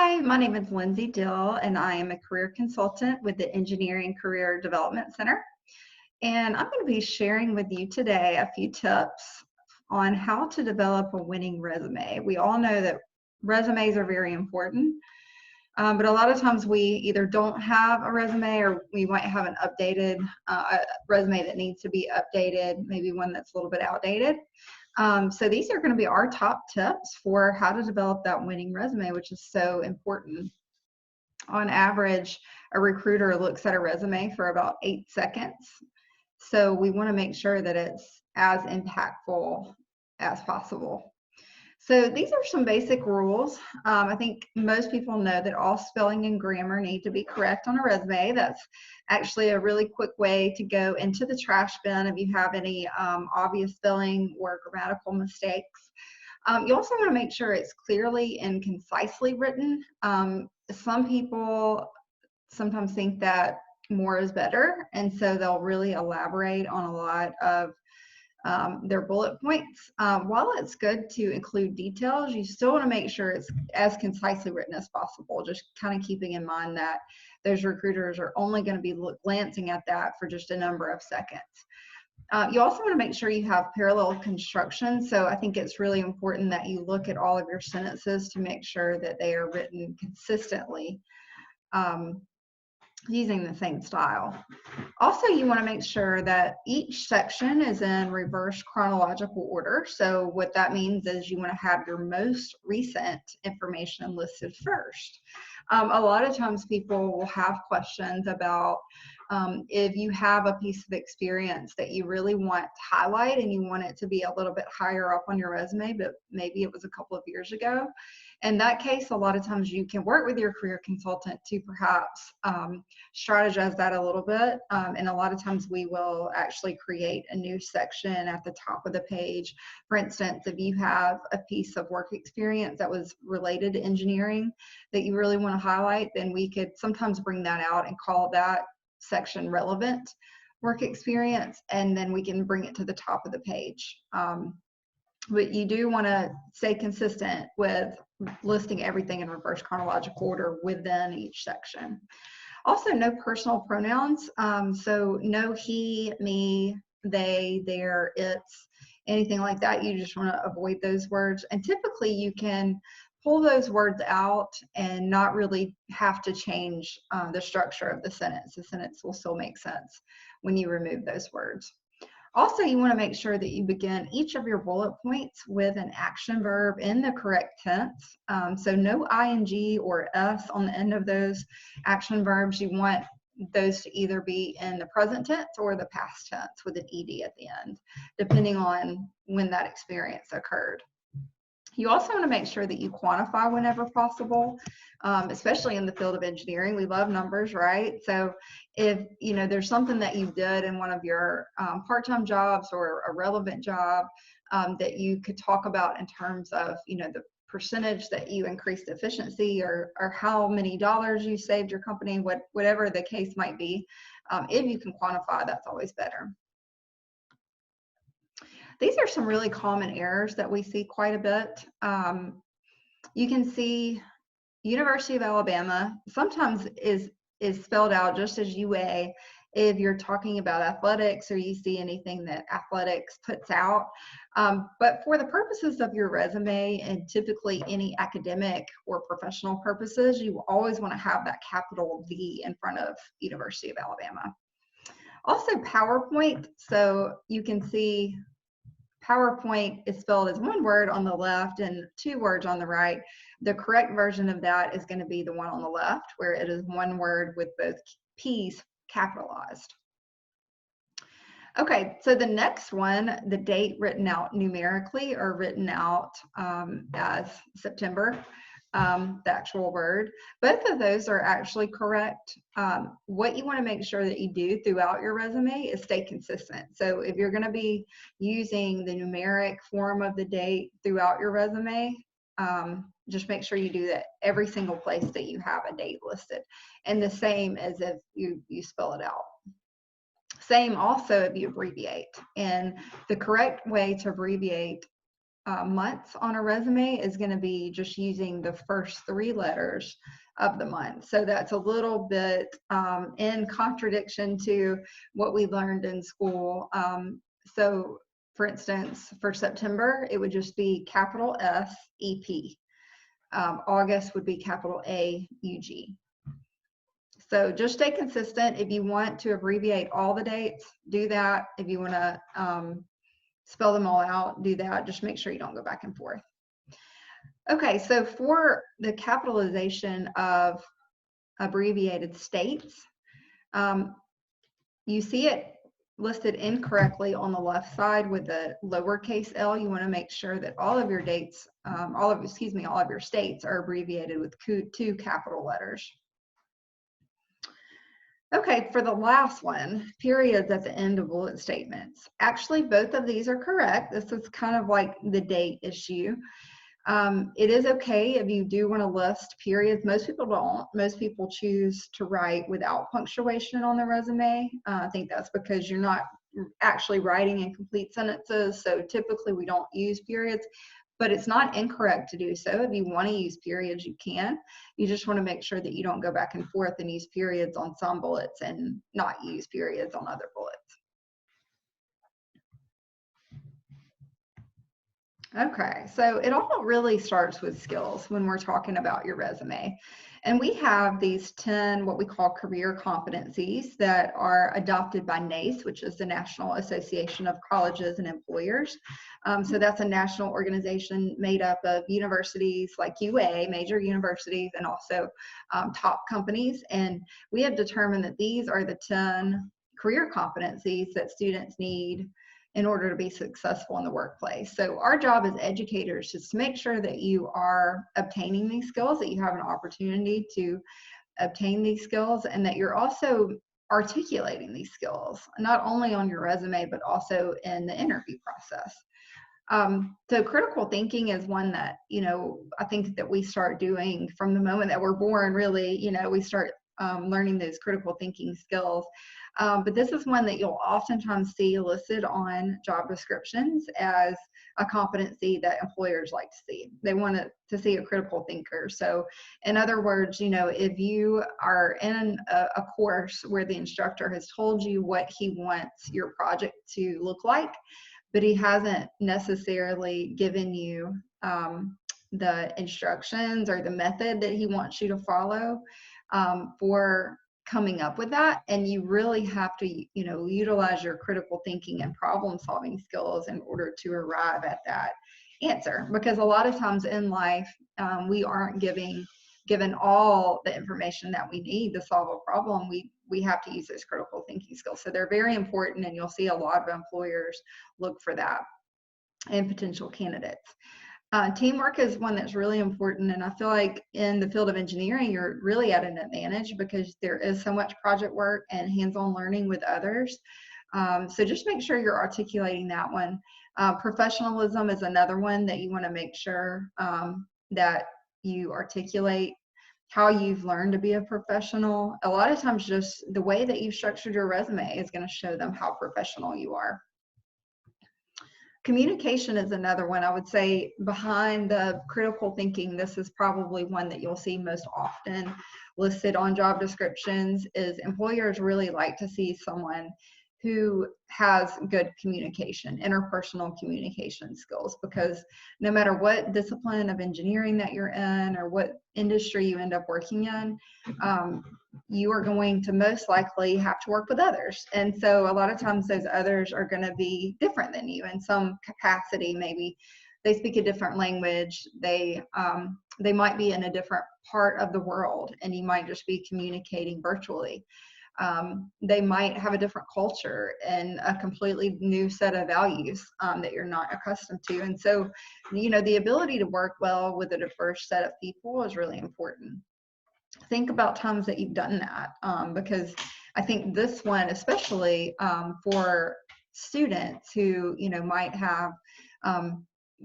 Hi, my name is Lindsay Dill, and I am a career consultant with the Engineering Career Development Center. And I'm going to be sharing with you today a few tips on how to develop a winning resume. We all know that resumes are very important, but a lot of times we either don't have a resume or we might have an updated resume that needs to be updated, maybe one that's a little bit outdated. So these are going to be our top tips for how to develop that winning resume, which is so important. On average, a recruiter looks at a resume for about 8 seconds. So we want to make sure that it's as impactful as possible. So these are some basic rules. I think most people know that all spelling and grammar need to be correct on a resume. That's actually a really quick way to go into the trash bin if you have any obvious spelling or grammatical mistakes. You also want to make sure it's clearly and concisely written. Some people sometimes think that more is better, and so they'll really elaborate on a lot of their bullet points. While it's good to include details, you still want to make sure it's as concisely written as possible, just kind of keeping in mind that those recruiters are only going to be glancing at that for just a number of seconds. You also want to make sure you have parallel construction. So I think it's really important that you look at all of your sentences to make sure that they are written consistently using the same style. Also, you want to make sure that each section is in reverse chronological order. So what that means is you want to have your most recent information listed first. A lot of times people will have questions about if you have a piece of experience that you really want to highlight and you want it to be a little bit higher up on your resume, but maybe it was a couple of years ago. In that case, a lot of times you can work with your career consultant to perhaps strategize that a little bit. And a lot of times we will actually create a new section at the top of the page. For instance, if you have a piece of work experience that was related to engineering that you really want to highlight, then we could sometimes bring that out and call that section relevant work experience, and then we can bring it to the top of the page. But you do want to stay consistent with listing everything in reverse chronological order within each section. Also, no personal pronouns. So no he, me, they, their, it's, anything like that. You just want to avoid those words. And typically you can pull those words out and not really have to change the structure of the sentence. The sentence will still make sense when you remove those words. Also, you want to make sure that you begin each of your bullet points with an action verb in the correct tense. So no ing or s on the end of those action verbs. You want those to either be in the present tense or the past tense with an ed at the end, depending on when that experience occurred. You also want to make sure that you quantify whenever possible, especially in the field of engineering. We love numbers, right? So if there's something that you did in one of your part-time jobs or a relevant job that you could talk about in terms of the percentage that you increased efficiency or how many dollars you saved your company, whatever the case might be, if you can quantify, that's always better. These are some really common errors that we see quite a bit. You can see University of Alabama sometimes is spelled out just as UA if you're talking about athletics or you see anything that athletics puts out. But for the purposes of your resume and typically any academic or professional purposes, you always want to have that capital V in front of University of Alabama. Also PowerPoint, so you can see PowerPoint is spelled as one word on the left and two words on the right. The correct version of that is going to be the one on the left, where it is one word with both P's capitalized. Okay, so the next one, the date written out numerically or written out as September, the actual word. Both of those are actually correct. What you want to make sure that you do throughout your resume is stay consistent. So if you're going to be using the numeric form of the date throughout your resume, just make sure you do that every single place that you have a date listed. And the same as if you spell it out. Same also if you abbreviate. And the correct way to abbreviate months on a resume is going to be just using the first 3 letters of the month. So that's a little bit in contradiction to what we learned in school. So for instance, for September, it would just be capital S-E-P. August would be capital A-U-G. So just stay consistent. If you want to abbreviate all the dates, do that. If you want to spell them all out, do that. Just make sure you don't go back and forth. Okay, so for the capitalization of abbreviated states, you see it listed incorrectly on the left side with the lowercase l. You want to make sure that all of your dates, all of your states are abbreviated with 2 capital letters. Okay, for the last one, periods at the end of bullet statements. Actually, both of these are correct. This is kind of like the date issue. It is okay if you do want to list periods. Most people don't. Most people choose to write without punctuation on their resume. I think that's because you're not actually writing in complete sentences. So typically we don't use periods, but it's not incorrect to do so. If you want to use periods, you can. You just want to make sure that you don't go back and forth and use periods on some bullets and not use periods on other bullets. Okay, so it all really starts with skills when we're talking about your resume. And we have these 10 what we call career competencies that are adopted by NACE, which is the National Association of Colleges and Employers. So that's a national organization made up of universities like UA, major universities, and also top companies. And we have determined that these are the 10 career competencies that students need in order to be successful in the workplace. So our job as educators is to make sure that you are obtaining these skills, that you have an opportunity to obtain these skills, and that you're also articulating these skills, not only on your resume, but also in the interview process. So critical thinking is one that, I think that we start doing from the moment that we're born, really, we start learning those critical thinking skills. But this is one that you'll oftentimes see listed on job descriptions as a competency that employers like to see. They want to see a critical thinker. So in other words, if you are in a course where the instructor has told you what he wants your project to look like, but he hasn't necessarily given you the instructions or the method that he wants you to follow for coming up with that, and you really have to utilize your critical thinking and problem solving skills in order to arrive at that answer, because a lot of times in life we aren't given all the information that we need to solve a problem. We have to use those critical thinking skills, so they're very important, and you'll see a lot of employers look for that in potential candidates. Teamwork is one that's really important, and I feel like in the field of engineering, you're really at an advantage because there is so much project work and hands-on learning with others. So just make sure you're articulating that one. Professionalism is another one that you want to make sure that you articulate how you've learned to be a professional. A lot of times just the way that you've structured your resume is going to show them how professional you are. Communication is another one. I would say behind the critical thinking, this is probably one that you'll see most often listed on job descriptions. Is employers really like to see someone who has good communication, interpersonal communication skills, because no matter what discipline of engineering that you're in or what industry you end up working in, you are going to most likely have to work with others. And so a lot of times those others are going to be different than you in some capacity. Maybe they speak a different language. They might be in a different part of the world, and you might just be communicating virtually. They might have a different culture and a completely new set of values that you're not accustomed to. And so, the ability to work well with a diverse set of people is really important. Think about times that you've done that, because I think this one, especially for students who, might have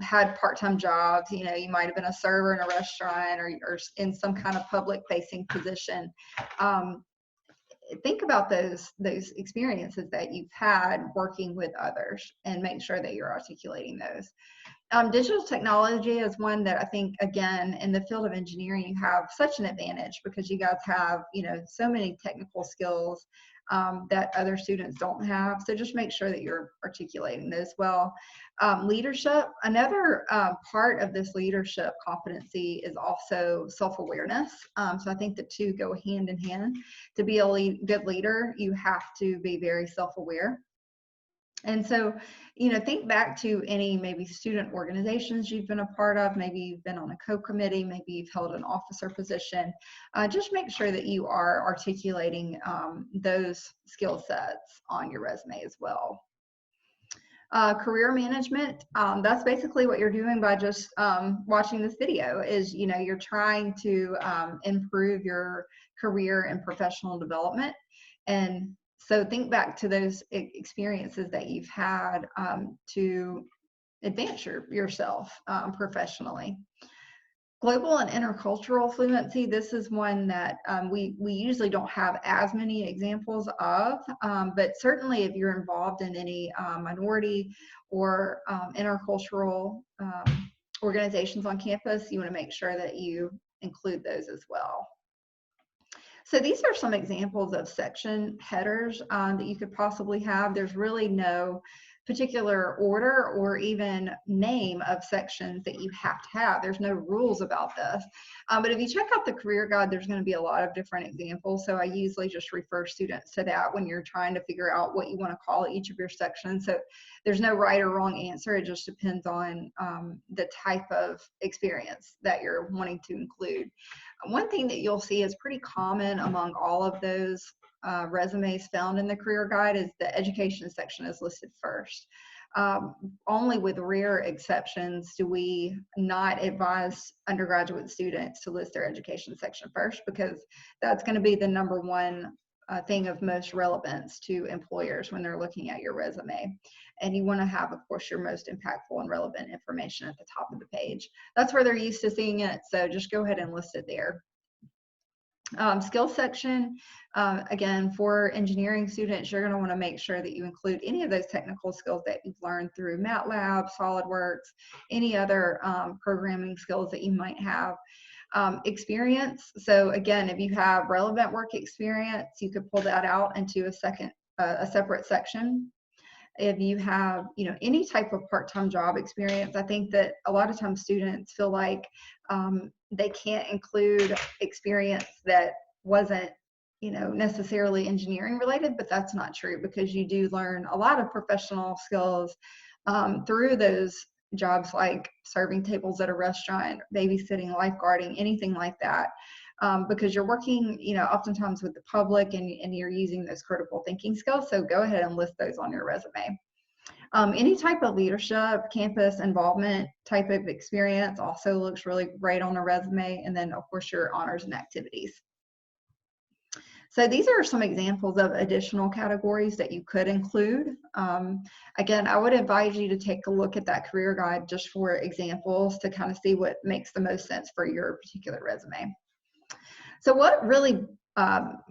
had part-time jobs, you might have been a server in a restaurant or in some kind of public-facing position. Think about those experiences that you've had working with others and make sure that you're articulating those. Digital technology is one that I think, again, in the field of engineering, you have such an advantage because you guys have, so many technical skills that other students don't have. So just make sure that you're articulating those well. Leadership, another part of this leadership competency is also self-awareness. So I think the two go hand in hand. To be a good leader, you have to be very self-aware. And so, think back to any maybe student organizations you've been a part of. Maybe you've been on a co-committee, maybe you've held an officer position. Just make sure that you are articulating those skill sets on your resume as well. Career management, that's basically what you're doing by just watching this video is, you're trying to improve your career and professional development. And so think back to those experiences that you've had to advance yourself professionally. Global and intercultural fluency, this is one that we usually don't have as many examples of, but certainly if you're involved in any minority or intercultural organizations on campus, you want to make sure that you include those as well. So these are some examples of section headers that you could possibly have. There's really no particular order or even name of sections that you have to have. There's no rules about this. But if you check out the career guide, there's going to be a lot of different examples. So I usually just refer students to that when you're trying to figure out what you want to call each of your sections. So there's no right or wrong answer. It just depends on the type of experience that you're wanting to include. One thing that you'll see is pretty common among all of those resumes found in the career guide is the education section is listed first. Only with rare exceptions do we not advise undergraduate students to list their education section first, because that's going to be the number one thing of most relevance to employers when they're looking at your resume. And you want to have, of course, your most impactful and relevant information at the top of the page. That's where they're used to seeing it, so just go ahead and list it there. Skill section, again, for engineering students, you're going to want to make sure that you include any of those technical skills that you've learned through MATLAB, SolidWorks, any other programming skills that you might have. Experience, so again, if you have relevant work experience, you could pull that out into a separate section. If you have, any type of part-time job experience, I think that a lot of times students feel like they can't include experience that wasn't, necessarily engineering related, but that's not true, because you do learn a lot of professional skills through those jobs, like serving tables at a restaurant, babysitting, lifeguarding, anything like that. Because you're working, oftentimes with the public and you're using those critical thinking skills. So go ahead and list those on your resume. Any type of leadership, campus involvement type of experience also looks really great on a resume. And then, of course, your honors and activities. So these are some examples of additional categories that you could include. Again, I would advise you to take a look at that career guide just for examples to kind of see what makes the most sense for your particular resume. So what really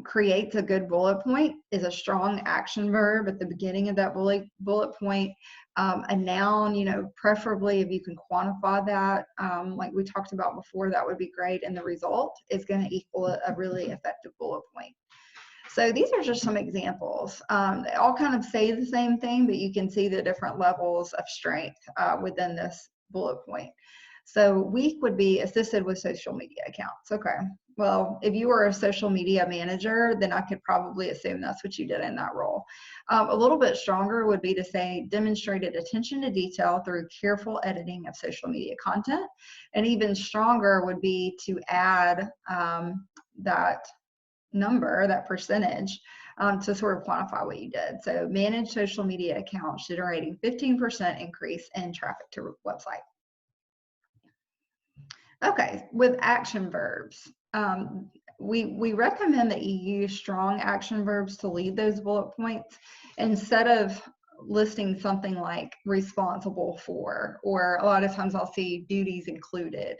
creates a good bullet point is a strong action verb at the beginning of that bullet point, a noun, preferably if you can quantify that, like we talked about before, that would be great, and the result is going to equal a really effective bullet point. So these are just some examples. They all kind of say the same thing, but you can see the different levels of strength within this bullet point. So weak would be assisted with social media accounts. Okay. Well, if you were a social media manager, then I could probably assume that's what you did in that role. A little bit stronger would be to say demonstrated attention to detail through careful editing of social media content. And even stronger would be to add that number, that percentage, to sort of quantify what you did. So manage social media accounts generating 15% increase in traffic to website. Okay, with action verbs, we recommend that you use strong action verbs to lead those bullet points instead of listing something like responsible for, or a lot of times I'll see duties included,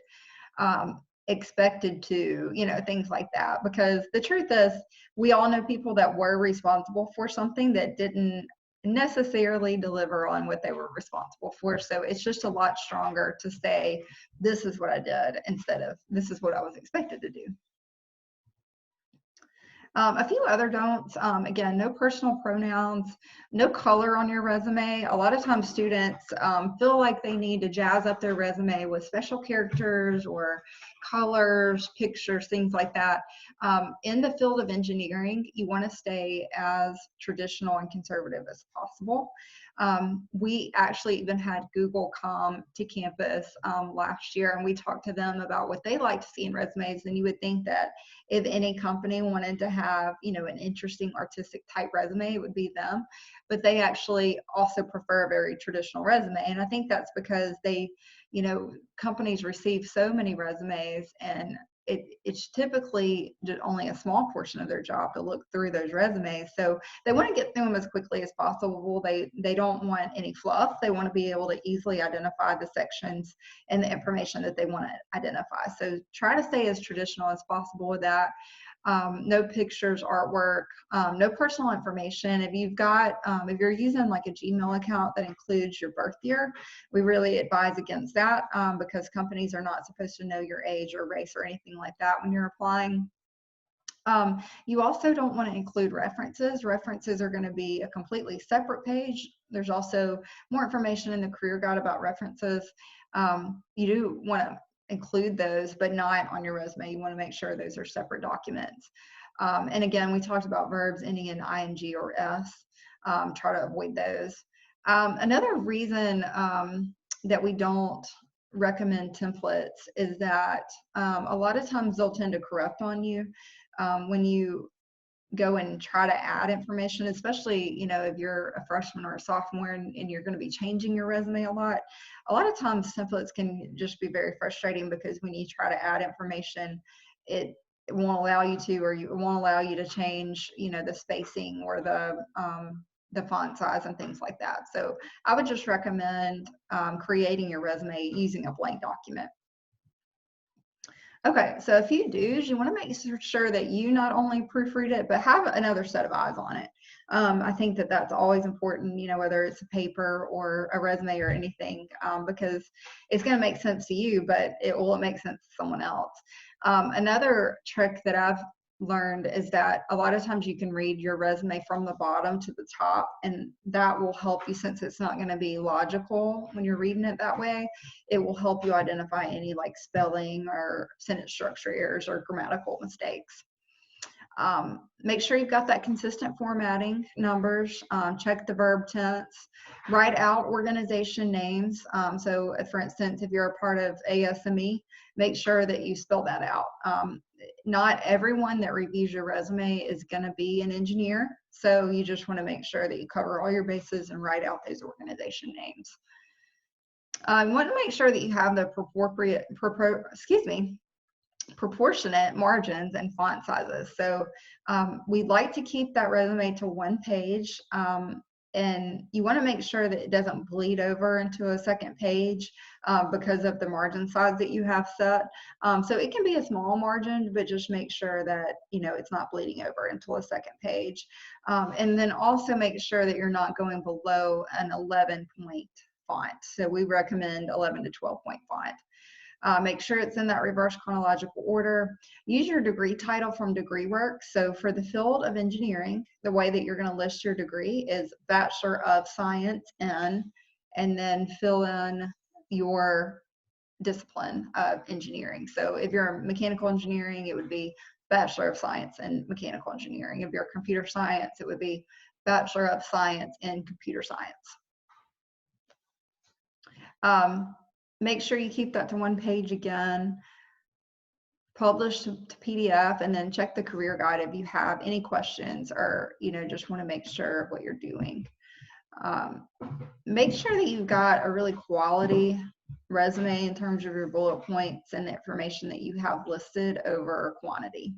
expected to, things like that. Because the truth is, we all know people that were responsible for something that didn't necessarily deliver on what they were responsible for. So it's just a lot stronger to say, this is what I did, instead of this is what I was expected to do. A few other don'ts, again, no personal pronouns, no color on your resume. A lot of times students feel like they need to jazz up their resume with special characters or colors, pictures, things like that. In the field of engineering, you want to stay as traditional and conservative as possible. We actually even had Google come to campus last year, and we talked to them about what they like to see in resumes. And you would think that if any company wanted to have, an interesting artistic type resume, it would be them. But they actually also prefer a very traditional resume. And I think that's because companies receive so many resumes, and it's typically only a small portion of their job to look through those resumes. So they want to get through them as quickly as possible. They don't want any fluff. They want to be able to easily identify the sections and the information that they want to identify. So try to stay as traditional as possible with that. No pictures, artwork, no personal information. If you're using like a Gmail account that includes your birth year, we really advise against that because companies are not supposed to know your age or race or anything like that when you're applying. You also don't want to include references. References are going to be a completely separate page. There's also more information in the career guide about references. You do want to include those, but not on your resume. You want to make sure those are separate documents. And again, we talked about verbs ending in ing or s. Try to avoid those. Another reason that we don't recommend templates is that a lot of times they'll tend to corrupt on you when you go and try to add information, especially if you're a freshman or a sophomore and you're going to be changing your resume a lot of times templates can just be very frustrating because when you try to add information, it won't allow you to, or it won't allow you to change the spacing or the font size and things like that. So I would just recommend creating your resume using a blank document. Okay, so a few do's. You want to make sure that you not only proofread it, but have another set of eyes on it. I think that that's always important, whether it's a paper or a resume or anything, because it's going to make sense to you, but it will make sense to someone else. Another trick that I've learned is that a lot of times you can read your resume from the bottom to the top, and that will help you, since it's not going to be logical when you're reading it that way. It will help you identify any like spelling or sentence structure errors or grammatical mistakes. Make sure you've got that consistent formatting, numbers, check the verb tense, write out organization names. So for instance, if you're a part of ASME, make sure that you spell that out. Not everyone that reviews your resume is going to be an engineer, so you just want to make sure that you cover all your bases and write out those organization names. You want to make sure that you have the proportionate margins and font sizes. So we'd like to keep that resume to one page, and you want to make sure that it doesn't bleed over into a second page because of the margin size that you have set. So it can be a small margin, but just make sure that it's not bleeding over into a second page. And then also make sure that you're not going below an 11-point font. So we recommend 11 to 12-point font. Make sure it's in that reverse chronological order. Use your degree title from DegreeWorks. So for the field of engineering, the way that you're going to list your degree is Bachelor of Science in, and then fill in your discipline of engineering. So if you're mechanical engineering, it would be Bachelor of Science in Mechanical Engineering. If you're computer science, it would be Bachelor of Science in Computer Science. Make sure you keep that to one page again, publish to PDF, and then check the career guide if you have any questions or just want to make sure of what you're doing. Make sure that you've got a really quality resume in terms of your bullet points and the information that you have listed over quantity.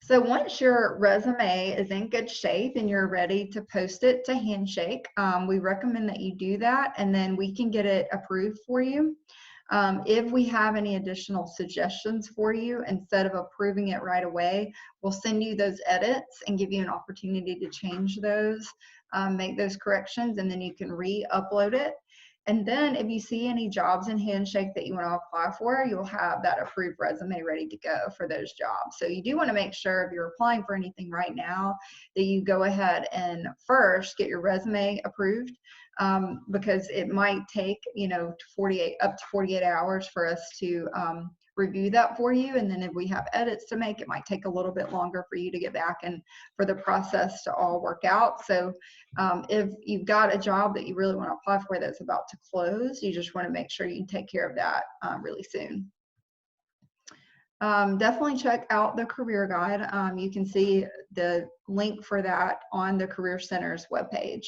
So once your resume is in good shape and you're ready to post it to Handshake, we recommend that you do that, and then we can get it approved for you. If we have any additional suggestions for you, instead of approving it right away, we'll send you those edits and give you an opportunity to change those, make those corrections, and then you can re-upload it. And then if you see any jobs in Handshake that you want to apply for, you'll have that approved resume ready to go for those jobs. So you do want to make sure if you're applying for anything right now that you go ahead and first get your resume approved, because it might take, you know, up to 48 hours for us to review that for you. And then if we have edits to make, it might take a little bit longer for you to get back and for the process to all work out. So if you've got a job that you really want to apply for that's about to close, you just want to make sure you can take care of that really soon. Definitely check out the career guide. You can see the link for that on the Career Center's webpage.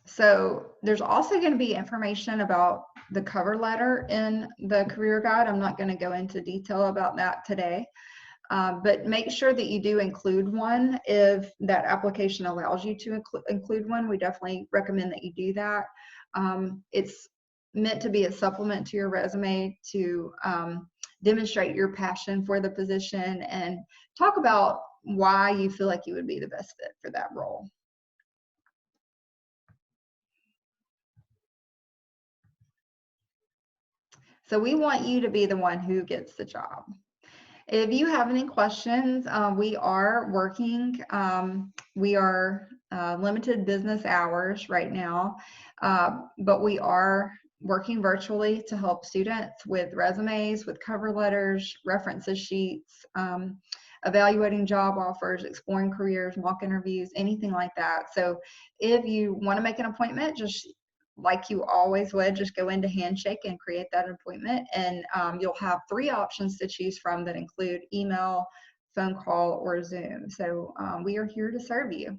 So there's also going to be information about the cover letter in the career guide. I'm not going to go into detail about that today, but make sure that you do include one if that application allows you to include one. We definitely recommend that you do that. It's meant to be a supplement to your resume to demonstrate your passion for the position and talk about why you feel like you would be the best fit for that role. So we want you to be the one who gets the job. If you have any questions, we are working. We are limited business hours right now, but we are working virtually to help students with resumes, with cover letters, references sheets, evaluating job offers, exploring careers, mock interviews, anything like that. So if you want to make an appointment, just like you always would, just go into Handshake and create that appointment, and you'll have 3 options to choose from that include email, phone call, or Zoom. So we are here to serve you.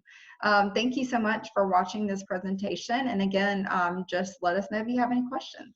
Thank you so much for watching this presentation, and again, just let us know if you have any questions.